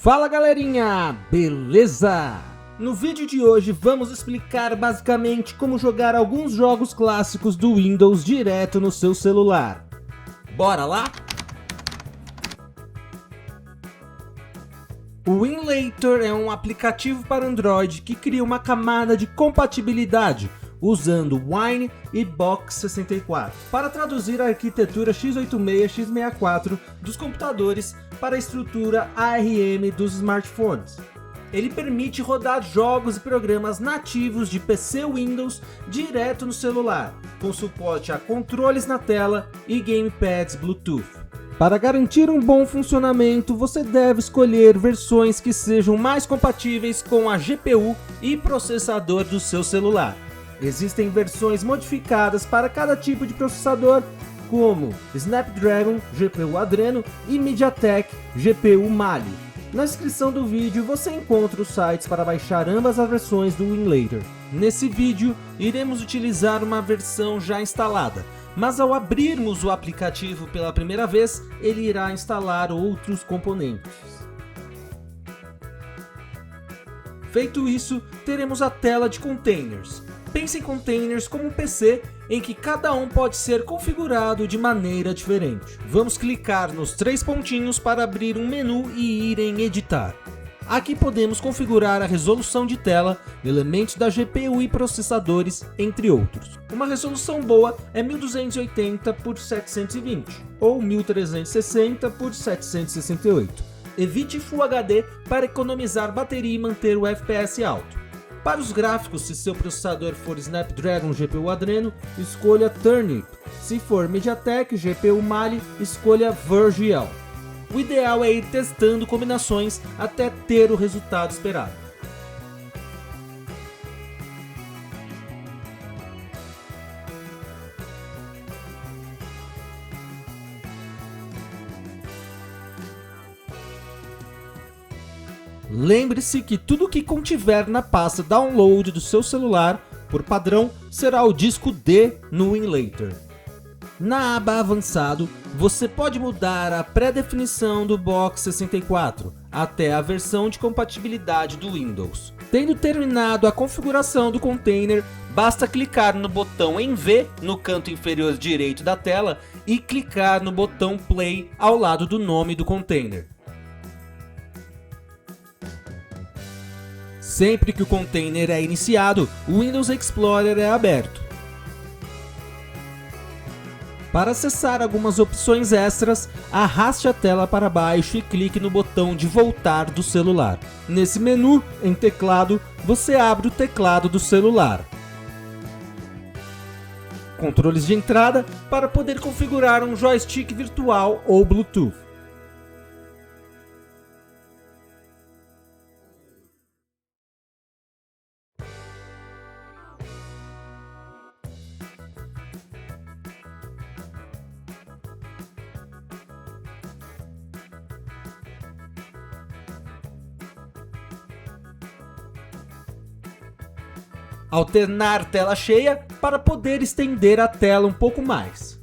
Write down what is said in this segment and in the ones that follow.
Fala galerinha, beleza? No vídeo de hoje vamos explicar basicamente como jogar alguns jogos clássicos do Windows direto no seu celular. Bora lá? O Winlator é um aplicativo para Android que cria uma camada de compatibilidade usando Wine e Box64 para traduzir a arquitetura x86-x64 dos computadores para a estrutura ARM dos smartphones. Ele permite rodar jogos e programas nativos de PC Windows direto no celular, com suporte a controles na tela e gamepads Bluetooth. Para garantir um bom funcionamento, você deve escolher versões que sejam mais compatíveis com a GPU e processador do seu celular. Existem versões modificadas para cada tipo de processador, como Snapdragon GPU Adreno e MediaTek GPU Mali. Na descrição do vídeo você encontra os sites para baixar ambas as versões do Winlator. Nesse vídeo iremos utilizar uma versão já instalada, mas ao abrirmos o aplicativo pela primeira vez, ele irá instalar outros componentes. Feito isso, teremos a tela de containers. Pense em containers como um PC em que cada um pode ser configurado de maneira diferente. Vamos clicar nos três pontinhos para abrir um menu e ir em editar. Aqui podemos configurar a resolução de tela, elementos da GPU e processadores, entre outros. Uma resolução boa é 1280 por 720 ou 1360 por 768. Evite Full HD para economizar bateria e manter o FPS alto. Para os gráficos, se seu processador for Snapdragon GPU Adreno, escolha Turnip. Se for MediaTek GPU Mali, escolha Verge-L. O ideal é ir testando combinações até ter o resultado esperado. Lembre-se que tudo que contiver na pasta download do seu celular, por padrão, será o disco D no Winlator. Na aba avançado, você pode mudar a pré-definição do Box64 até a versão de compatibilidade do Windows. Tendo terminado a configuração do container, basta clicar no botão em V no canto inferior direito da tela e clicar no botão Play ao lado do nome do container. Sempre que o container é iniciado, o Windows Explorer é aberto. Para acessar algumas opções extras, arraste a tela para baixo e clique no botão de voltar do celular. Nesse menu, em teclado, você abre o teclado do celular. Controles de entrada para poder configurar um joystick virtual ou Bluetooth. Alternar tela cheia para poder estender a tela um pouco mais.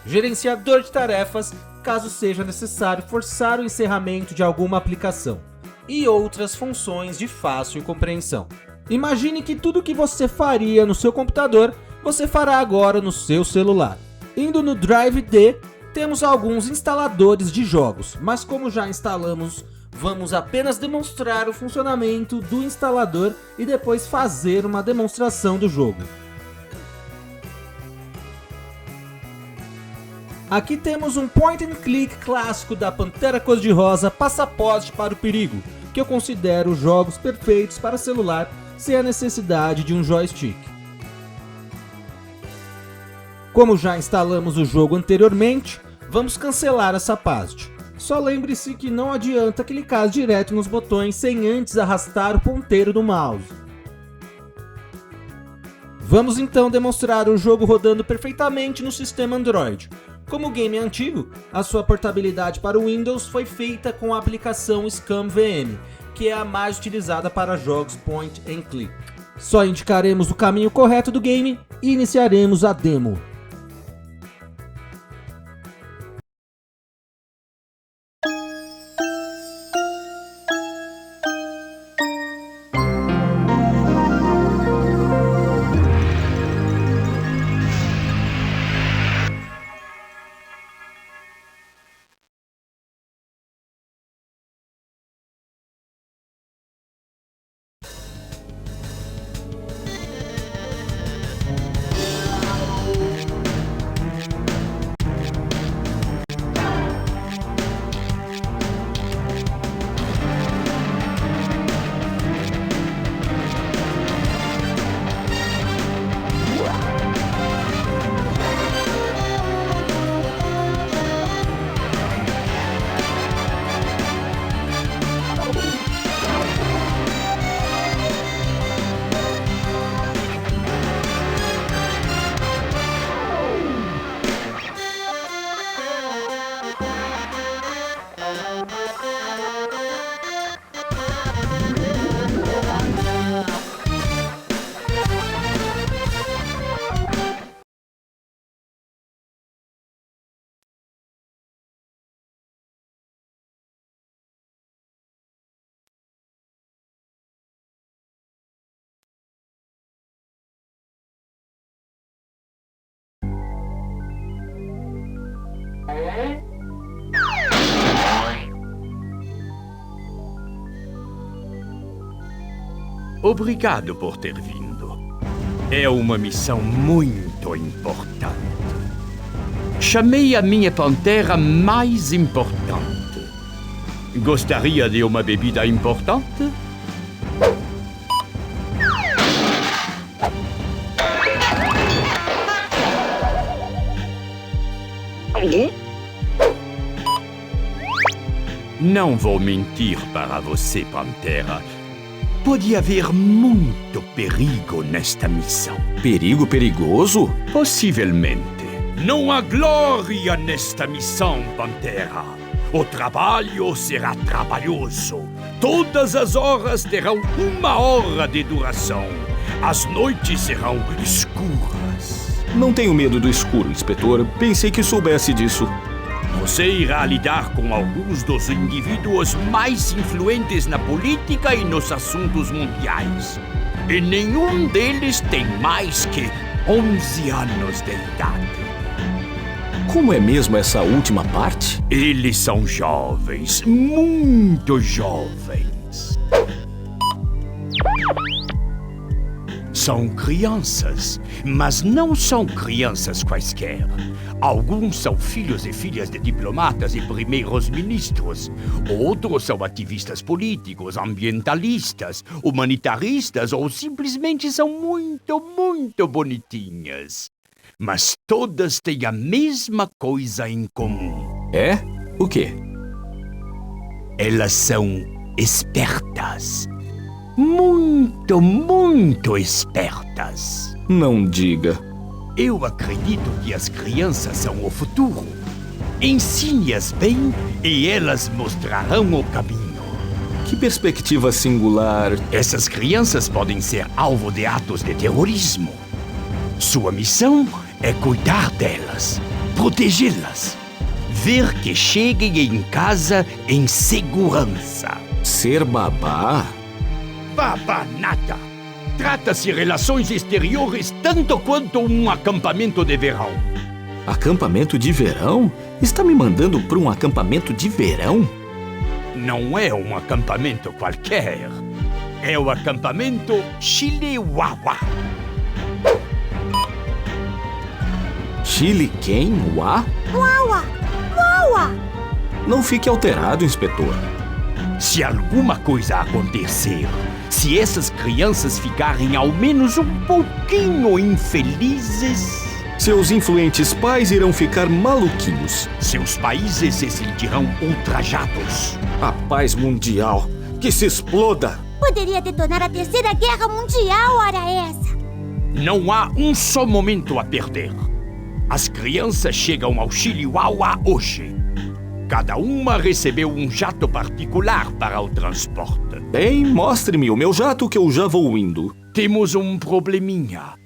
Gerenciador de tarefas, caso seja necessário forçar o encerramento de alguma aplicação. E outras funções de fácil compreensão. Imagine que tudo que você faria no seu computador, você fará agora no seu celular. Indo no Drive D, temos alguns instaladores de jogos, mas como já instalamos, vamos apenas demonstrar o funcionamento do instalador e depois fazer uma demonstração do jogo. Aqui temos um point and click clássico da Pantera Cor-de-Rosa, Passaporte para o Perigo, que eu considero jogos perfeitos para celular sem a necessidade de um joystick. Como já instalamos o jogo anteriormente, vamos cancelar essa parte. Só lembre-se que não adianta clicar direto nos botões sem antes arrastar o ponteiro do mouse. Vamos então demonstrar o jogo rodando perfeitamente no sistema Android. Como o game é antigo, a sua portabilidade para o Windows foi feita com a aplicação ScumVM, que é a mais utilizada para jogos point and click. Só indicaremos o caminho correto do game e iniciaremos a demo. Obrigado por ter vindo. É uma missão muito importante. Chamei a minha pantera mais importante. Gostaria de uma bebida importante? Não vou mentir para você, Pantera. Pode haver muito perigo nesta missão. Perigo perigoso? Possivelmente. Não há glória nesta missão, Pantera. O trabalho será trabalhoso. Todas as horas terão 1 hora de duração. As noites serão escuras. Não tenho medo do escuro, inspetor. Pensei que soubesse disso. Você irá lidar com alguns dos indivíduos mais influentes na política e nos assuntos mundiais. E nenhum deles tem mais que 11 anos de idade. Como é mesmo essa última parte? Eles são jovens, muito jovens. São crianças, mas não são crianças quaisquer. Alguns são filhos e filhas de diplomatas e primeiros ministros. Outros são ativistas políticos, ambientalistas, humanitaristas ou simplesmente são muito bonitinhas. Mas todas têm a mesma coisa em comum. É? O quê? Elas são espertas. Muito espertas. Não diga. Eu acredito que as crianças são o futuro. Ensine-as bem e elas mostrarão o caminho. Que perspectiva singular. Essas crianças podem ser alvo de atos de terrorismo. Sua missão é cuidar delas, protegê-las, ver que cheguem em casa em segurança. Ser babá? Babá nada! Trata-se de relações exteriores tanto quanto um acampamento de verão. Acampamento de verão? Está me mandando para um acampamento de verão? Não é um acampamento qualquer. É o acampamento Chilihuahua. Chile quem? Uá? Uaua! Uaua! Não fique alterado, inspetor. Se alguma coisa acontecer, se essas crianças ficarem ao menos um pouquinho infelizes, Seus influentes pais irão ficar maluquinhos. seus países se sentirão ultrajados. A paz mundial. Que se exploda! Poderia detonar a Terceira Guerra Mundial, ora essa! Não há um só momento a perder. As crianças chegam ao Chilihuahua hoje. Cada uma recebeu um jato particular para o transporte. Bem, mostre-me o meu jato que eu já vou indo. Temos um probleminha.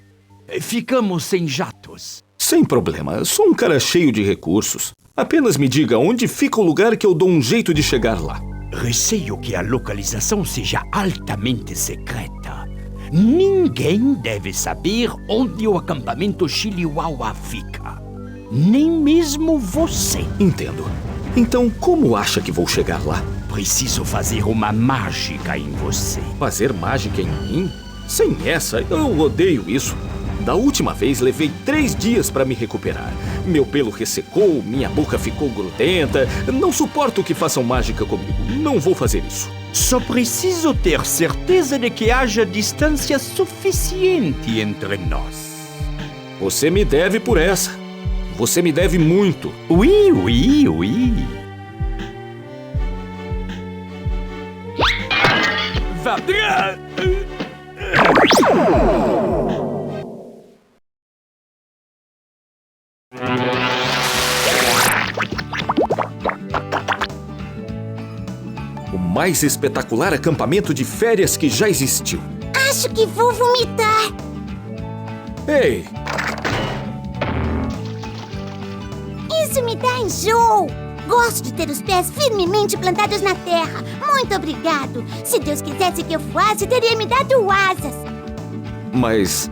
Ficamos sem jatos. Sem problema, sou um cara cheio de recursos. Apenas me diga onde fica o lugar que eu dou um jeito de chegar lá. Receio que a localização seja altamente secreta. Ninguém deve saber onde o acampamento Chilihuahua fica. Nem mesmo você. Entendo. Então, como acha que vou chegar lá? Preciso fazer uma mágica em você. Fazer mágica em mim? Sem essa, eu odeio isso. Da última vez, levei 3 dias para me recuperar. Meu pelo ressecou, minha boca ficou grudenta. Não suporto que façam mágica comigo. Não vou fazer isso. Só preciso ter certeza de que haja distância suficiente entre nós. Você me deve por essa. Você me deve muito. Oui, oui, oui. Vadra! O mais espetacular acampamento de férias que já existiu. Acho que vou vomitar! Ei, Isso me dá enjoo! Gosto de ter os pés firmemente plantados na terra. Muito obrigado! Se Deus quisesse que eu voasse, teria me dado asas. mas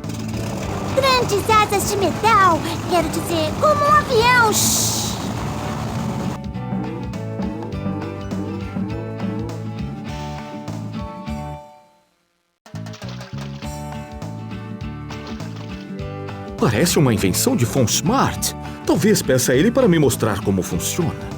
Grandes asas de metal. Quero dizer, como um avião. Shhh. Parece uma invenção de Von Smart. Talvez peça a ele para me mostrar como funciona.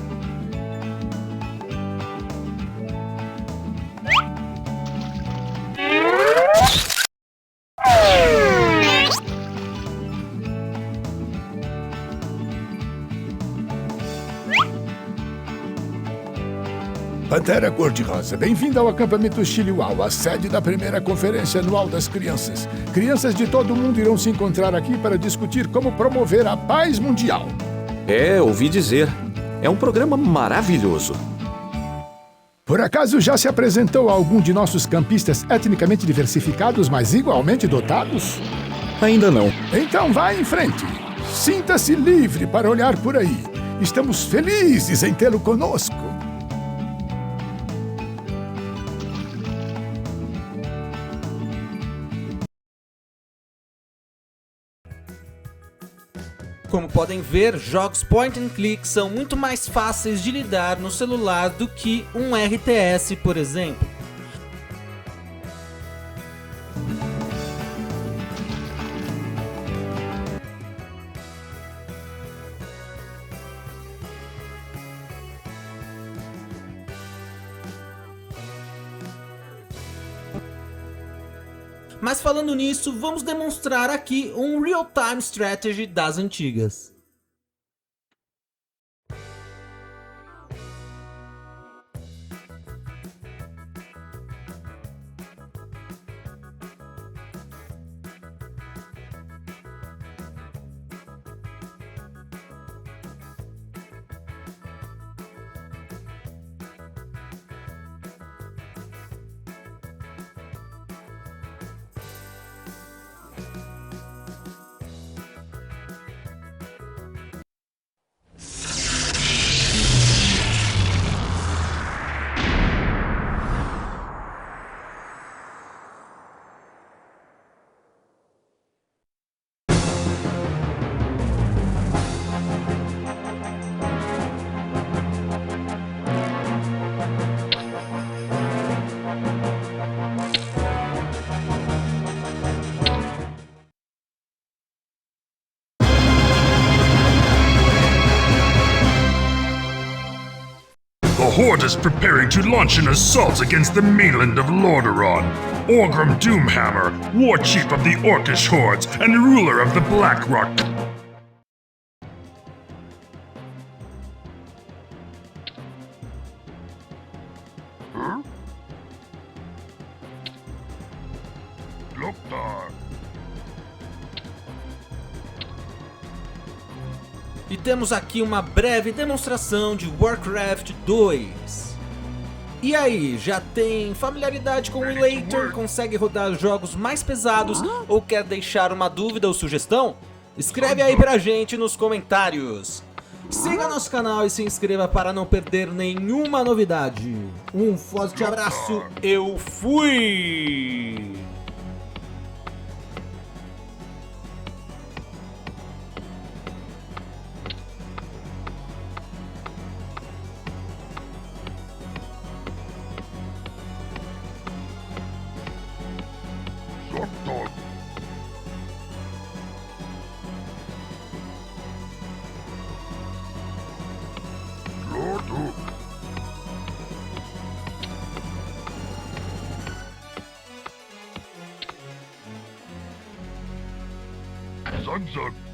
Pantera Cor-de-Rosa, bem-vindo ao acampamento Chiliuau, a sede da primeira conferência anual das crianças. Crianças de todo o mundo irão se encontrar aqui para discutir como promover a paz mundial. Ouvi dizer. É um programa maravilhoso. Por acaso já se apresentou a algum de nossos campistas etnicamente diversificados, mas igualmente dotados? Ainda não. Então vá em frente. Sinta-se livre para olhar por aí. Estamos felizes em tê-lo conosco. Como podem ver, jogos point and click são muito mais fáceis de lidar no celular do que um RTS, por exemplo. Mas falando nisso, vamos demonstrar aqui um real-time strategy das antigas. The Horde is preparing to launch an assault against the mainland of Lordaeron. Orgrim Doomhammer, War Chief of the Orcish Hordes and ruler of the Blackrock. Loktar. E temos aqui uma breve demonstração de Warcraft 2. E aí, já tem familiaridade com o Relator? Consegue rodar jogos mais pesados? Ou quer deixar uma dúvida ou sugestão? Escreve aí pra gente nos comentários. Siga nosso canal e se inscreva para não perder nenhuma novidade. Um forte abraço, eu fui! Loktar. Lordu. Zug Zug.